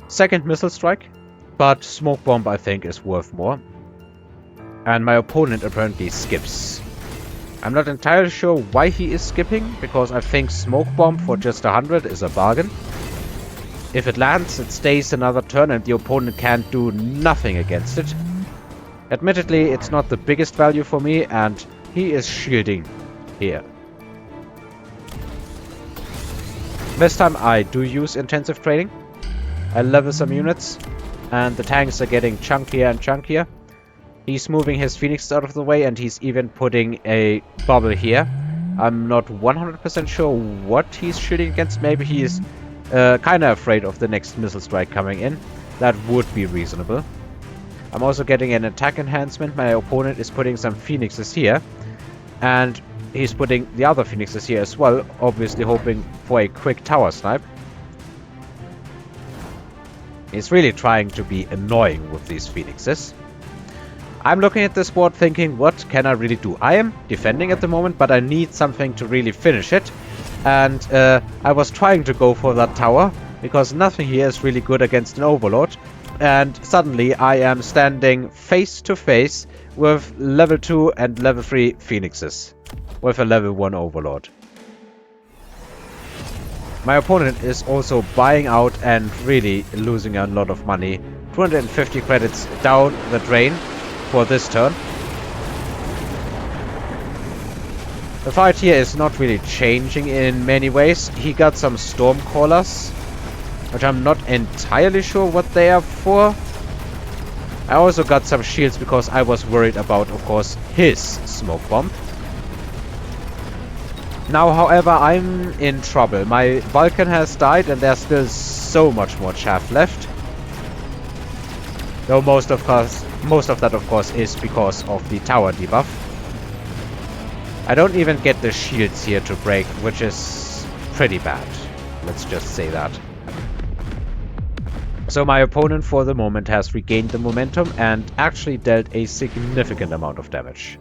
second missile strike, but smoke bomb I think is worth more. And my opponent apparently skips. I'm not entirely sure why he is skipping, because I think smoke bomb for just 100 is a bargain. If it lands, it stays another turn and the opponent can't do nothing against it. Admittedly, it's not the biggest value for me, and he is shielding here. This time I do use intensive training. I level some units, and the tanks are getting chunkier and chunkier. He's moving his Phoenix out of the way, and he's even putting a bubble here. I'm not 100% sure what he's shooting against. Maybe he is kind of afraid of the next missile strike coming in. That would be reasonable. I'm also getting an attack enhancement. My opponent is putting some Phoenixes here. And he's putting the other Phoenixes here as well, obviously hoping for a quick tower snipe. He's really trying to be annoying with these Phoenixes. I'm looking at this board thinking, what can I really do? I am defending at the moment, but I need something to really finish it. And I was trying to go for that tower, because nothing here is really good against an Overlord. And suddenly I am standing face to face with level 2 and level 3 Phoenixes, with a level 1 Overlord. My opponent is also buying out and really losing a lot of money. 250 credits down the drain for this turn. The fight here is not really changing in many ways. He got some Stormcallers, which I'm not entirely sure what they are for. I also got some shields because I was worried about, of course, his smoke bomb. Now, however, I'm in trouble. My Vulcan has died and there's still so much more chaff left. Though most of that, of course, is because of the tower debuff. I don't even get the shields here to break, which is pretty bad. Let's just say that. So my opponent for the moment has regained the momentum and actually dealt a significant amount of damage.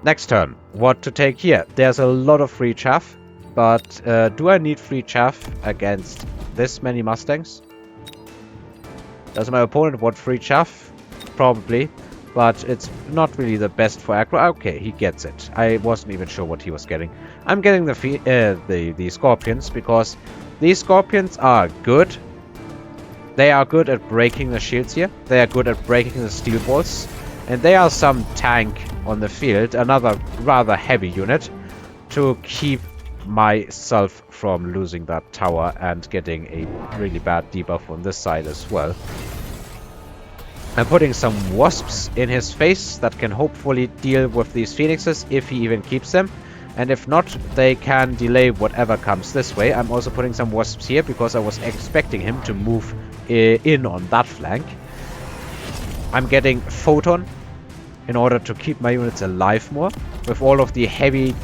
Next turn, what to take here? There's a lot of free chaff, but do I need free chaff against this many Mustangs? Does my opponent want free chaff? Probably, but it's not really the best for aggro. Okay, he gets it. I wasn't even sure what he was getting. I'm getting the Scorpions because these Scorpions are good. They are good at breaking the shields here. They are good at breaking the steel balls. And they are some tank on the field, another rather heavy unit, to keep myself from losing that tower and getting a really bad debuff on this side as well. I'm putting some wasps in his face that can hopefully deal with these Phoenixes if he even keeps them. And if not, they can delay whatever comes this way. I'm also putting some wasps here because I was expecting him to move in on that flank. I'm getting Photon in order to keep my units alive more. With all of the heavy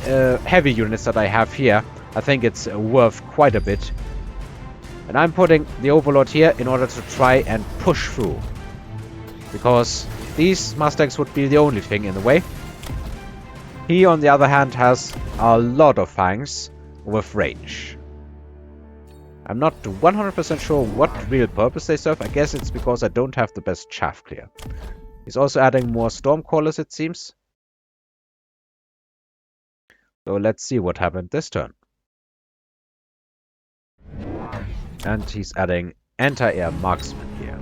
units that I have here, I think it's worth quite a bit. And I'm putting the Overlord here in order to try and push through. Because these Mustangs would be the only thing in the way. He, on the other hand, has a lot of fangs with range. I'm not 100% sure what real purpose they serve. I guess it's because I don't have the best chaff clear. He's also adding more Stormcallers, it seems. So let's see what happened this turn. And he's adding anti-air marksman here.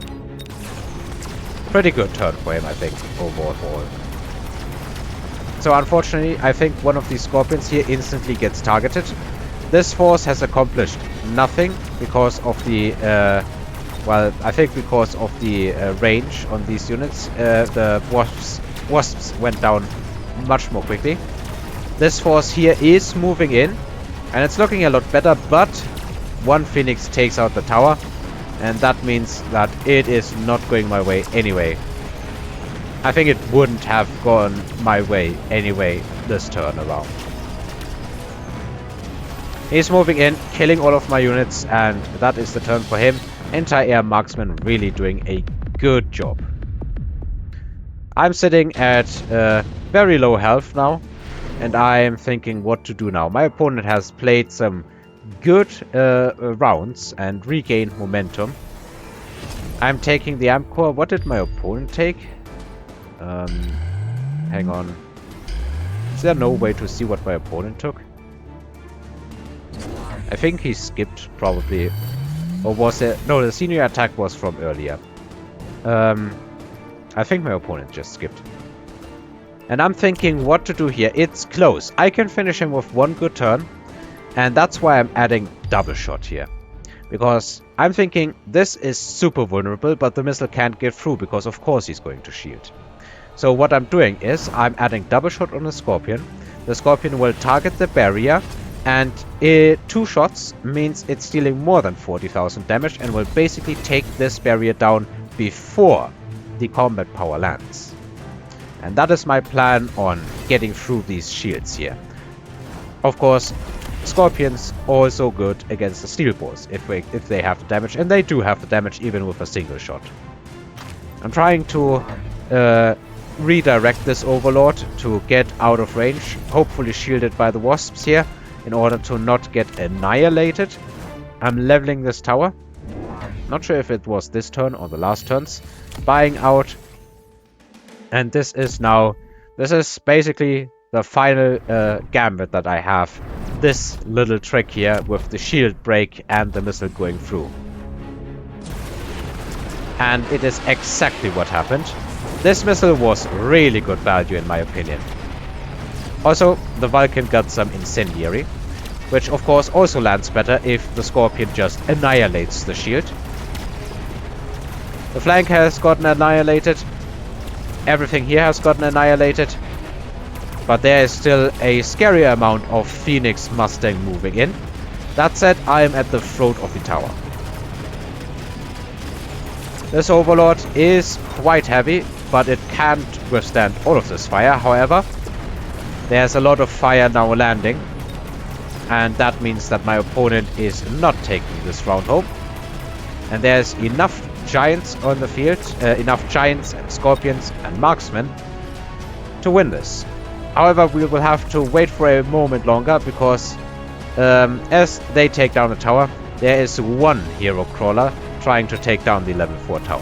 Pretty good turn for him, I think, overall. So unfortunately, I think one of these Scorpions here instantly gets targeted. This force has accomplished nothing because of the, well, I think because of the range on these units. The wasps went down much more quickly. This force here is moving in, and it's looking a lot better, but one Phoenix takes out the tower, and that means that it is not going my way anyway. I think it wouldn't have gone my way anyway this turn around. He's moving in, killing all of my units, and that is the turn for him. Anti-air marksman really doing a good job. I'm sitting at very low health now, and I'm thinking what to do now. My opponent has played some good rounds and regained momentum. I'm taking the amp core. What did my opponent take? Hang on. Is there no way to see what my opponent took? I think he skipped, probably. Or was it... No, the senior attack was from earlier. I think my opponent just skipped. And I'm thinking what to do here. It's close. I can finish him with one good turn. And that's why I'm adding double shot here. Because I'm thinking this is super vulnerable, but the missile can't get through because of course he's going to shield. So what I'm doing is I'm adding double shot on the Scorpion. The Scorpion will target the barrier, and 2 shots means it's dealing more than 40,000 damage and will basically take this barrier down before the combat power lands. And that is my plan on getting through these shields here. Of course, Scorpions also good against the steel balls if they have the damage, and they do have the damage even with a single shot. I'm trying to redirect this Overlord to get out of range, hopefully shielded by the Wasps here, in order to not get annihilated. I'm leveling this tower. Not sure if it was this turn or the last turns. Buying out. And this is basically the final gambit that I have. This little trick here with the shield break and the missile going through. And it is exactly what happened. This missile was really good value in my opinion. Also, the Vulcan got some incendiary, which of course also lands better if the Scorpion just annihilates the shield. The flank has gotten annihilated. Everything here has gotten annihilated. But there is still a scary amount of Phoenix Mustang moving in. That said, I am at the throat of the tower. This Overlord is quite heavy, but it can't withstand all of this fire. However, there's a lot of fire now landing. And that means that my opponent is not taking this round home. And there's enough giants on the field, enough giants and scorpions and marksmen to win this. However, we will have to wait for a moment longer because as they take down the tower, there is one hero crawler trying to take down the level 4 tower.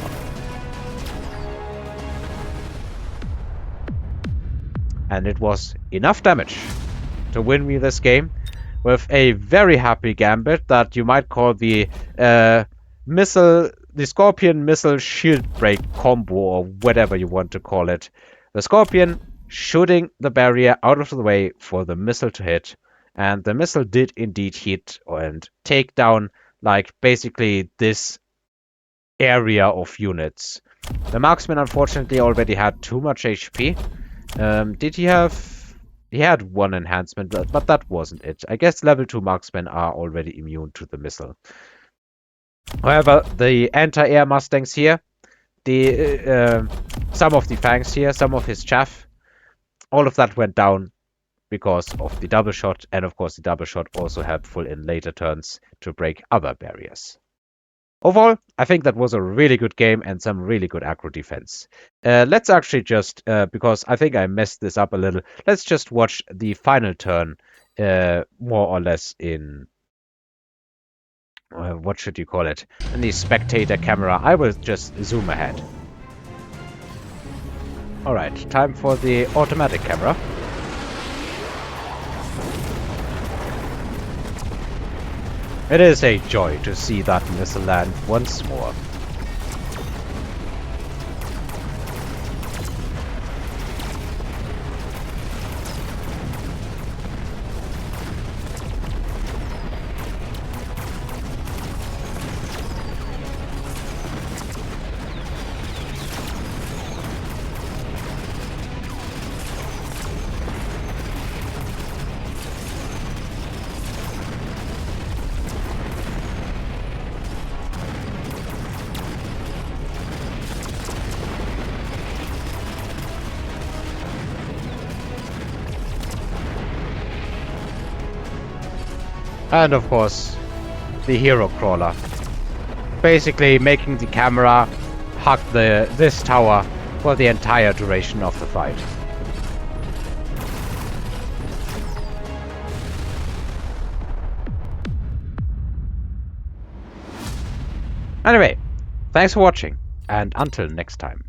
And it was enough damage to win me this game with a very happy gambit that you might call the Scorpion missile shield break combo, or whatever you want to call it. The Scorpion shooting the barrier out of the way for the missile to hit, and the missile did indeed hit and take down like basically this area of units. The marksman unfortunately already had too much HP. Did he have... He had one enhancement, but that wasn't it. I guess level 2 marksmen are already immune to the missile. However, the anti-air Mustangs here, some of the Fangs here, some of his chaff, all of that went down because of the double shot, and of course the double shot also helpful in later turns to break other barriers. Overall, I think that was a really good game and some really good aggro defense. Let's actually just, because I think I messed this up a little, let's just watch the final turn more or less in... what should you call it? In the spectator camera. I will just zoom ahead. Alright, time for the automatic camera. It is a joy to see that missile land once more. And of course, the hero crawler. Basically making the camera hug this tower for the entire duration of the fight. Anyway, thanks for watching, and until next time.